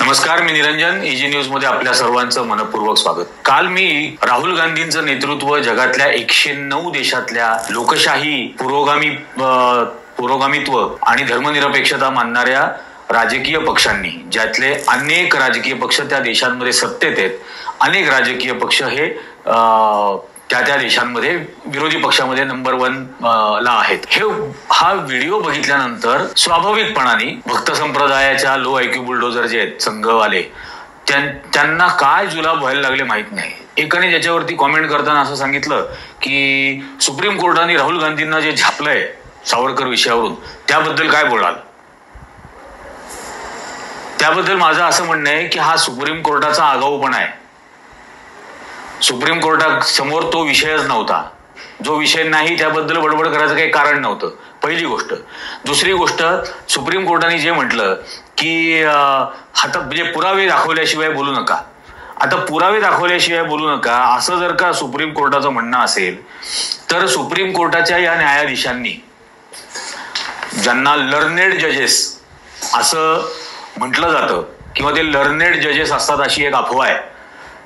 नमस्कार, मी Niranjan. Easy news मध्ये आपल्या सर्वांचं मनपूर्वक स्वागत. काल मी राहुल गांधींचं नेतृत्व जगातल्या 109 देशातल्या लोकशाही, पुरोगामित्व आणि धर्मनिरपेक्षता मानणाऱ्या राजकीय पक्षांनी, ज्यातले अनेक राजकीय पक्ष त्या देशांमध्ये सत्तेत आहेत, अनेक राजकीय पक्ष हे त्या देशांमध्ये विरोधी पक्षामध्ये नंबर 1 ला आहेत. हा व्हिडिओ बघितल्यानंतर स्वाभाविकपणाने भक्त संप्रदायाच्या लो आयक्यू बुलडोजर जे आहेत संघवाले, त्यांना काय जुलाब व्हायला लागले माहित नाही. एकाने ज्याच्यावरती कॉमेंट करताना असं सांगितलं की सुप्रीम कोर्टाने राहुल गांधींना जे झापलंय सावरकर विषयावरून, त्याबद्दल काय बोलाल. त्याबद्दल माझं असं म्हणणं आहे की हा सुप्रीम कोर्टाचा आगाऊपणा आहे. सुप्रीम कोर्टासमोर तो विषयच नव्हता. जो विषय नाही त्याबद्दल बडबड करायचं काही कारण नव्हतं, पहिली गोष्ट. दुसरी गोष्ट, सुप्रीम कोर्टाने जे म्हटलं की हातात म्हणजे पुरावे दाखवल्याशिवाय बोलू नका. आता पुरावे दाखवल्याशिवाय बोलू नका असं जर का सुप्रीम कोर्टाचं म्हणणं असेल तर सुप्रीम कोर्टाच्या या न्यायाधीशांनी, ज्यांना लर्नेड जजेस असं म्हटलं जातं किंवा ते लर्नेड जजेस असतात अशी एक अफवा आहे,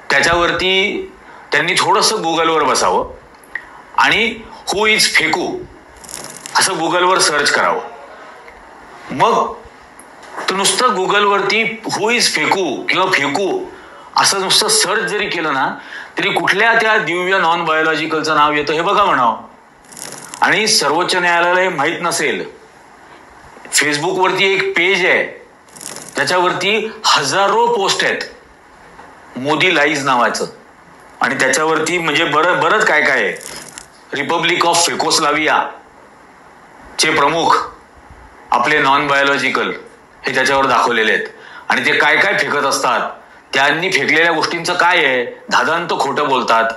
त्याच्यावरती त्यांनी थोडंसं गुगलवर बसावं आणि हु इज फेकू असं गुगलवर सर्च करावं. मग तर नुसतं गुगलवरती हु इज फेकू किंवा फेकू असं नुसतं सर्च जरी केलं ना तरी कुठल्या त्या दिव्य नॉन बायोलॉजिकलचं नाव येतं हे बघा म्हणावं. आणि सर्वोच्च न्यायालयाला हे माहीत नसेल, फेसबुकवरती एक पेज आहे त्याच्यावरती हजारो पोस्ट आहेत मोदी लाईज नावाचं, आणि त्याच्यावरती म्हणजे बरंच काय काय आहे. रिपब्लिक ऑफ फेकोस्लाविया चे प्रमुख आपले नॉन बायोलॉजिकल हे त्याच्यावर दाखवलेले आहेत, आणि ते काय काय फेकत असतात, त्यांनी फेकलेल्या गोष्टींचं काय आहे, धादांत खोटं बोलतात.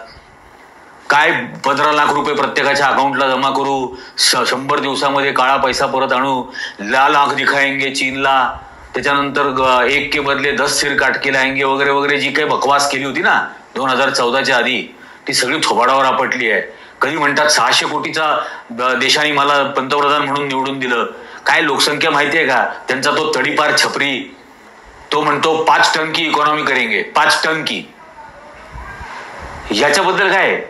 काय 15 लाख रुपये प्रत्येकाच्या अकाउंटला जमा करू, 100 दिवसामध्ये काळा पैसा परत आणू, लाल आंख दिखाएंगे चीनला, त्याच्यानंतर 1 के बदले 10 सिर काट के लाएंगे वगैरे वगैरे जी काही बकवास केली होती ना 2014च्या आधी, ती सगळी थोबाडावर आपटली आहे. कधी म्हणतात 600 कोटीचा देशाने मला पंतप्रधान म्हणून निवडून दिलं. काय लोकसंख्या माहितीये का त्यांचा? तो तडीपार छपरी, तो म्हणतो 5 टन की इकॉनॉमी करेंगे, 5 टन की. याच्याबद्दल काय,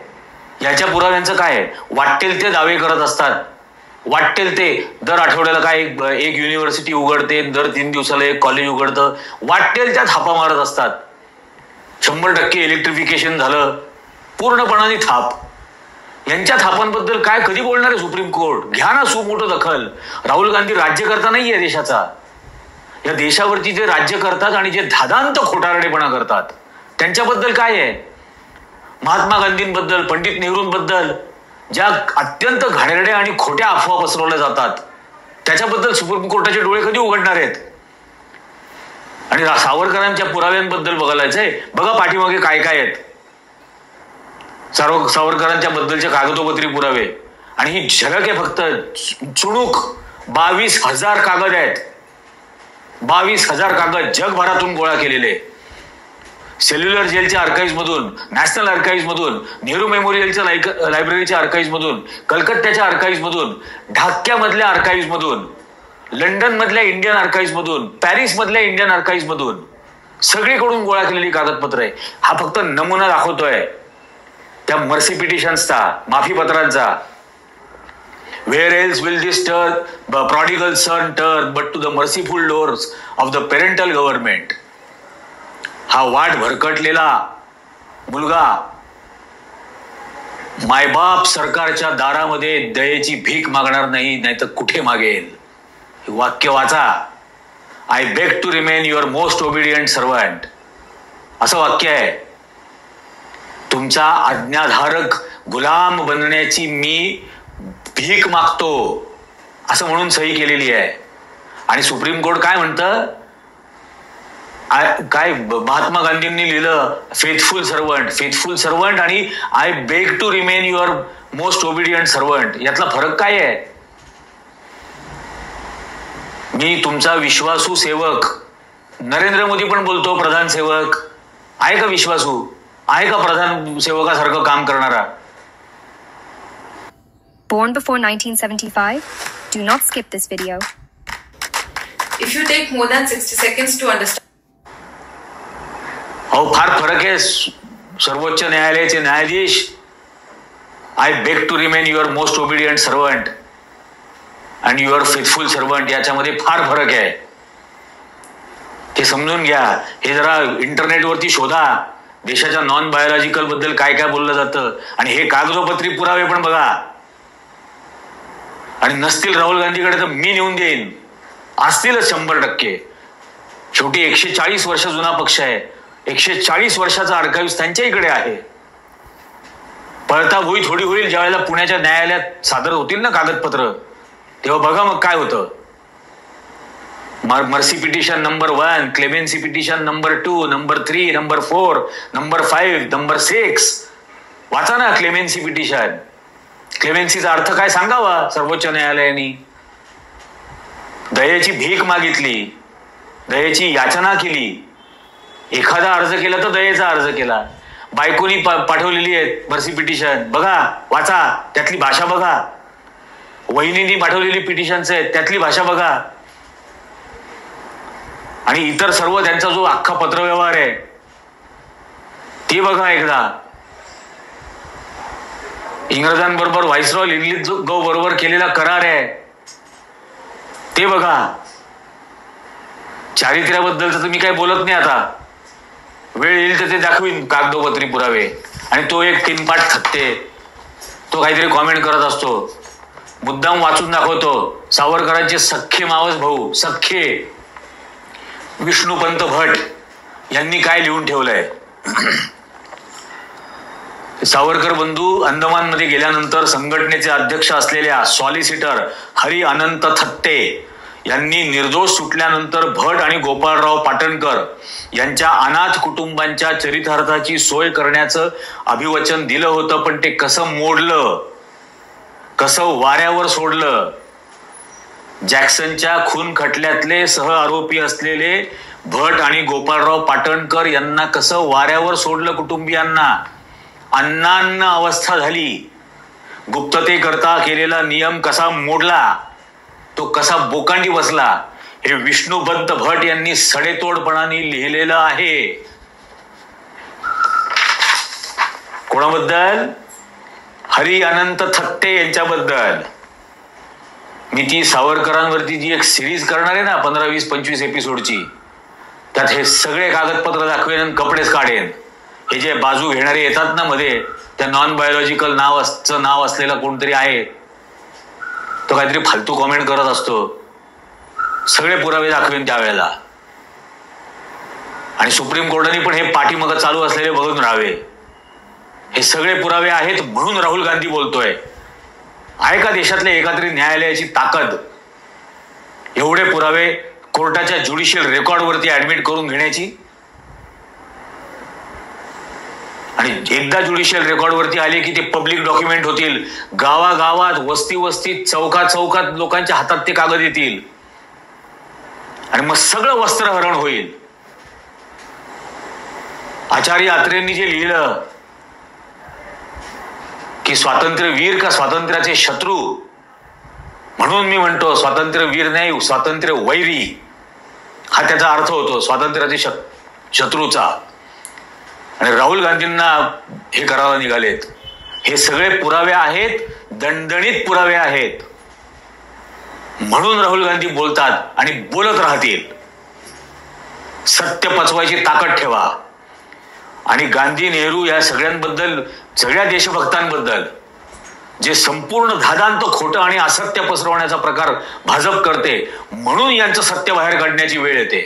याच्या पुराव्यांचं काय? वाटेल ते दावे करत असतात, वाटेल ते. दर आठवड्याला काय एक युनिव्हर्सिटी उघडते, दर 3 दिवसाला एक कॉलेज उघडतं, वाटेल त्या थापा मारत असतात. 100% इलेक्ट्रिफिकेशन झालं, पूर्णपणाने थाप. यांच्या थापांबद्दल काय कधी बोलणार आहे सुप्रीम कोर्ट? घ्या ना सुमोठं दखल. राहुल गांधी राज्यकर्ता नाहीये देशाचा. या देशावरती जे राज्य करतात आणि जे धादांत खोटारडेपणा करतात त्यांच्याबद्दल काय आहे? महात्मा गांधींबद्दल, पंडित नेहरूंबद्दल ज्या अत्यंत घाणेरड्या आणि खोट्या अफवा पसरवल्या जातात त्याच्याबद्दल सुप्रीम कोर्टाचे डोळे कधी उघडणार आहेत? आणि सावरकरांच्या पुराव्यांबद्दल बघायचंय, बघा पाठीमागे काय काय आहेत सावरकरांच्या बद्दलचे कागदोपत्री पुरावे. आणि ही झलक आहे फक्त, चुणूक 22,000 कागद आहेत. 22,000 कागद जगभरातून गोळा केलेले. सेल्युलर जेलच्या आर्काइव्ह मधून, नॅशनल आर्काइव्ह मधून, नेहरू मेमोरियलच्या लायब्ररीच्या आर्काइव्ह मधून, कलकत्त्याच्या आर्काइव्ह मधून, ढाक्यामधल्या आर्काइव्ह मधून, लंडन मधल्या इंडियन आर्काइव्ह मधून, पॅरिस मधल्या इंडियन आर्काइव्ह मधून सगळीकडून गोळा केलेली कागदपत्र आहे. हा फक्त नमुना दाखवतोय त्या मर्सी पिटिशन्सचा, माफी पत्रांचा. Where else will this prodigal son turn but to the merciful doors of the parental government? हा वाट भरकटलेला मुलगा मायबाप सरकारच्या दारामध्ये दयेची भीक मागणार नाही, नाहीतर कुठे मागेल. वाक्य वाचा. I beg to remain your most obedient servant असं वाक्य आहे. तुमचा आज्ञाधारक गुलाम बनण्याची मी भीक मागतो असं म्हणून सही केलेली आहे. आणि सुप्रीम कोर्ट काय म्हणतं, काय महात्मा गांधींनी लिहिलं फेथफुल सर्वंट आणि I beg to remain your most obedient servant. यातला फरक काय आहे? मी तुमचा विश्वासू सेवक. नरेंद्र मोदी पण बोलतो प्रधान सेवक. आहे का विश्वासू? आहे का प्रधान सेवकासारखं काम करणारा? Born before 1975? Do not skip this video. If you take more than 60 seconds to understand. अहो फार फरक आहे. सर्वोच्च न्यायालयाचे न्यायाधीश I beg to remain your most obedient servant and your faithful servant याच्यामध्ये फार फरक आहे. ते समजून घ्या. हे जरा इंटरनेटवरती शोधा. देशाच्या नॉन बायोलॉजिकल बद्दल काय काय बोललं जातं आणि हे कागदोपत्री पुरावे पण बघा. आणि नसतील राहुल गांधीकडे तर मी नेऊन देईन. असतीलच 100%. शेवटी 140 वर्ष जुना पक्ष आहे. 140 वर्षाचा आर्काइव्ह त्यांच्या इकडे आहे. पळता भुई थोडी होईल ज्यावेळेला पुण्याच्या न्यायालयात सादर होतील ना कागदपत्र, तेव्हा बघा मग काय होतं. Mercy petition number 1, clemency petition number 2, number 3, number 4, number 5, number 6 वाचा ना क्लेमेन्सी पिटिशन. क्लेमेन्सीचा अर्थ काय सांगावा सर्वोच्च न्यायालयाने. दयेची भीक मागितली, दयेची याचना केली. एखादा अर्ज केला तर दयेचा अर्ज केला. बायकोनी पाठवलेली आहे मर्सी पिटिशन, बघा वाचा, त्यातली भाषा बघा. वहिनींनी पाठवलेली पिटिशन्स आहेत त्यातली भाषा बघा. आणि इतर सर्व त्यांचा जो अख्खा पत्रव्यवहार आहे ते बघा एकदा. इंग्रजांबरोबर व्हाईसरॉय लिनलिथगो बरोबर केलेला करार आहे ते बघा. चारित्र्याबद्दल तर मी काही बोलत नाही आता. वेळ येईल तर ते दाखवीन कागदोपत्री पुरावे. आणि तो एक किनपाट थत्ते, तो काहीतरी कॉमेंट करत असतो, मुद्दाम वाचून दाखवतो. सावरकरांचे सख्खे मावस भाऊ, सख्खे विष्णुपंत भट यांनी काय लिहून ठेवलंय. सावरकर बंधू अंदमानमध्ये गेल्यानंतर संघटनेचे अध्यक्ष असलेल्या सॉलिसिटर हरी अनंत थत्ते यांनी निर्दोष सुटल्यानंतर भट आणि गोपाळराव पाटणकर यांच्या अनाथ कुटुंबांच्या चरितार्थाची सोय करण्याचं अभिवचन दिलं होतं. पण ते कसं मोडलं, कसं वाऱ्यावर सोडलं. जॅक्सनच्या खून खटल्यातले सह आरोपी असलेले भट आणि गोपाळराव पाटणकर यांना कसं वाऱ्यावर सोडलं. कुटुंबियांना अन्नान्न अवस्था झाली. गुप्ततेकरता केलेला नियम कसा मोडला, तो कसा बोकांडी बसला, हे विष्णुपंत भट यांनी सडेतोडपणाने लिहिलेलं आहे. कोणाबद्दल? हरी अनंत थत्ते यांच्याबद्दल. मी ती सावरकरांवरती जी एक सिरीज करणार आहे ना 15, 20, 25 एपिसोडची, त्यात हे सगळे कागदपत्र दाखवेन आणि कपडेच काढेन. हे जे बाजू घेणारे येतात ना मध्ये, त्या नॉन बायोलॉजिकल नाव असलेला कोणतरी आहे, तो काहीतरी फालतू कॉमेंट करत असतो. सगळे पुरावे दाखवेन त्यावेळेला. आणि सुप्रीम कोर्टाने पण हे पाठीमागं चालू असलेले बघून राहावे. हे सगळे पुरावे आहेत म्हणून राहुल गांधी बोलतोय. आहे का देशातल्या एकातरी न्यायालयाची ताकद एवढे पुरावे कोर्टाच्या ज्युडिशियल रेकॉर्डवरती ऍडमिट करून घेण्याची? आणि एकदा ज्युडिशियल रेकॉर्डवरती आले की ते पब्लिक डॉक्युमेंट होतील. गावागावात, वस्ती वस्तीत, चौकात चौकात लोकांच्या हातात ते कागद येतील आणि मग सगळं वस्त्रहरण होईल. आचार्य अत्रेंनी जे लिहिलं की स्वातंत्र्यवीर का स्वातंत्र्याचे शत्रू, म्हणून मी म्हणतो स्वातंत्र्यवीर नाही, स्वातंत्र्य वैरी हा त्याचा अर्थ होतो, स्वातंत्र्याचे शत्रूचा. आणि राहुल गांधींना हे करायला निघालेत. हे सगळे पुरावे आहेत, दणदणीत पुरावे आहेत, म्हणून राहुल गांधी बोलतात आणि बोलत राहतील. सत्य पचवायची ताकद ठेवा. आणि गांधी, नेहरू या सगळ्यांबद्दल, सगळ्या देशभक्तांबद्दल जे संपूर्ण धादांत खोटं आणि असत्य पसरवण्याचा प्रकार भाजप करते, म्हणून यांचं सत्य बाहेर काढण्याची वेळ येते.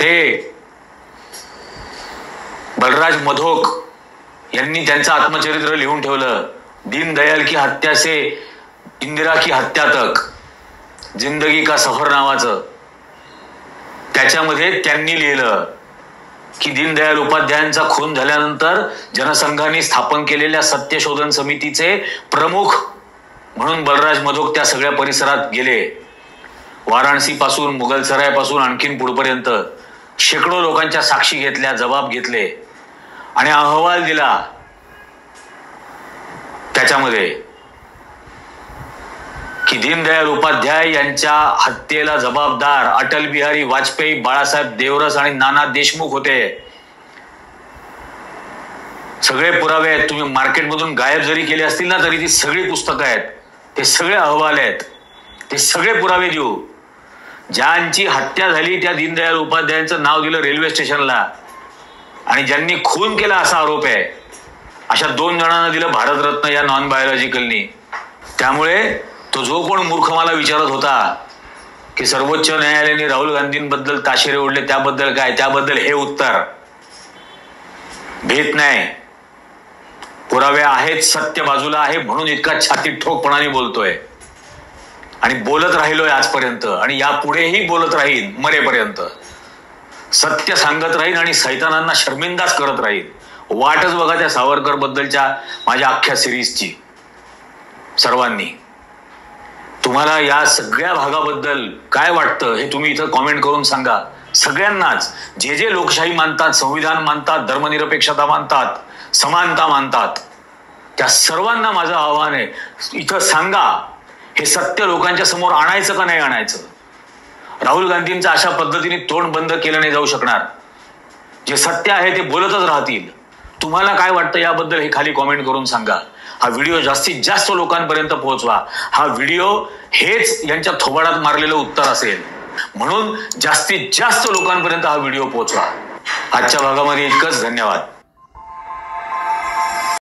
ते बलराज मधोक यांनी त्यांचं आत्मचरित्र लिहून ठेवलं, दीनदयाल की हत्या से इंदिरा की हत्या तक, जिंदगी का सफर नावाचं. त्याच्यामध्ये त्यांनी लिहिलं की दीनदयाल उपाध्यायांचा खून झाल्यानंतर जनसंघाने स्थापन केलेल्या सत्यशोधन समितीचे प्रमुख म्हणून बलराज मधोक त्या सगळ्या परिसरात गेले. वाराणसी पासून, मुघलसराय पासून आणखीन पुढपर्यंत शेकडो लोकांच्या साक्षी घेतल्या, जबाब घेतले आणि अहवाल दिला. त्याच्यामध्ये की दीनदयाळ उपाध्याय यांच्या हत्येला जबाबदार अटल बिहारी वाजपेयी, बाळासाहेब देवरस आणि नाना देशमुख होते. सगळे पुरावे आहेत. तुम्ही मार्केटमधून गायब जरी केले असतील ना तरी ती सगळी पुस्तकं आहेत, ते सगळे अहवाल आहेत, ते सगळे पुरावे देऊ. ज्यांची हत्या झाली त्या दीनदयाळ उपाध्यायांचं नाव दिलं रेल्वे स्टेशनला आणि ज्यांनी खून केला असा आरोप आहे अशा 2 जणांना दिलं भारतरत्न या नॉन बायोलॉजिकलनी. त्यामुळे तो जो कोण मूर्ख मला विचारत होता की सर्वोच्च न्यायालयाने राहुल गांधींबद्दल ताशेरे ओढले त्याबद्दल काय, त्याबद्दल हे उत्तर. भीत नाही, पुरावे आहेत, सत्य बाजूला आहे म्हणून इतका छातीत ठोकपणाने बोलतोय आणि बोलत राहिलोय आजपर्यंत आणि यापुढेही बोलत राहीन मरेपर्यंत. सत्य सांगत राहीन आणि सैतानांना शर्मिंदाच करत राहीन. वाटच बघा त्या सावरकर बद्दलच्या माझ्या अख्ख्या सिरीजची. सर्वांनी तुम्हाला या सगळ्या भागाबद्दल काय वाटतं हे तुम्ही इथं कॉमेंट करून सांगा. सगळ्यांनाच जे जे लोकशाही मानतात, संविधान मानतात, धर्मनिरपेक्षता मानतात, समानता मानतात, त्या सर्वांना माझं आव्हान आहे, इथं सांगा हे सत्य लोकांच्या समोर आणायचं का नाही आणायचं. राहुल गांधींचं अशा पद्धतीने तोंड बंद केलं नाही जाऊ शकणार. जे सत्य आहे ते बोलतच राहतील. तुम्हाला काय वाटतं याबद्दल हे खाली कॉमेंट करून सांगा. हा व्हिडिओ जास्तीत जास्त लोकांपर्यंत पोहोचवा. हा व्हिडिओ हेच यांच्या थोबाडात मारलेलं उत्तर असेल म्हणून जास्तीत जास्त लोकांपर्यंत हा व्हिडिओ पोहोचवा. आजच्या भागामध्ये इतकंच. धन्यवाद.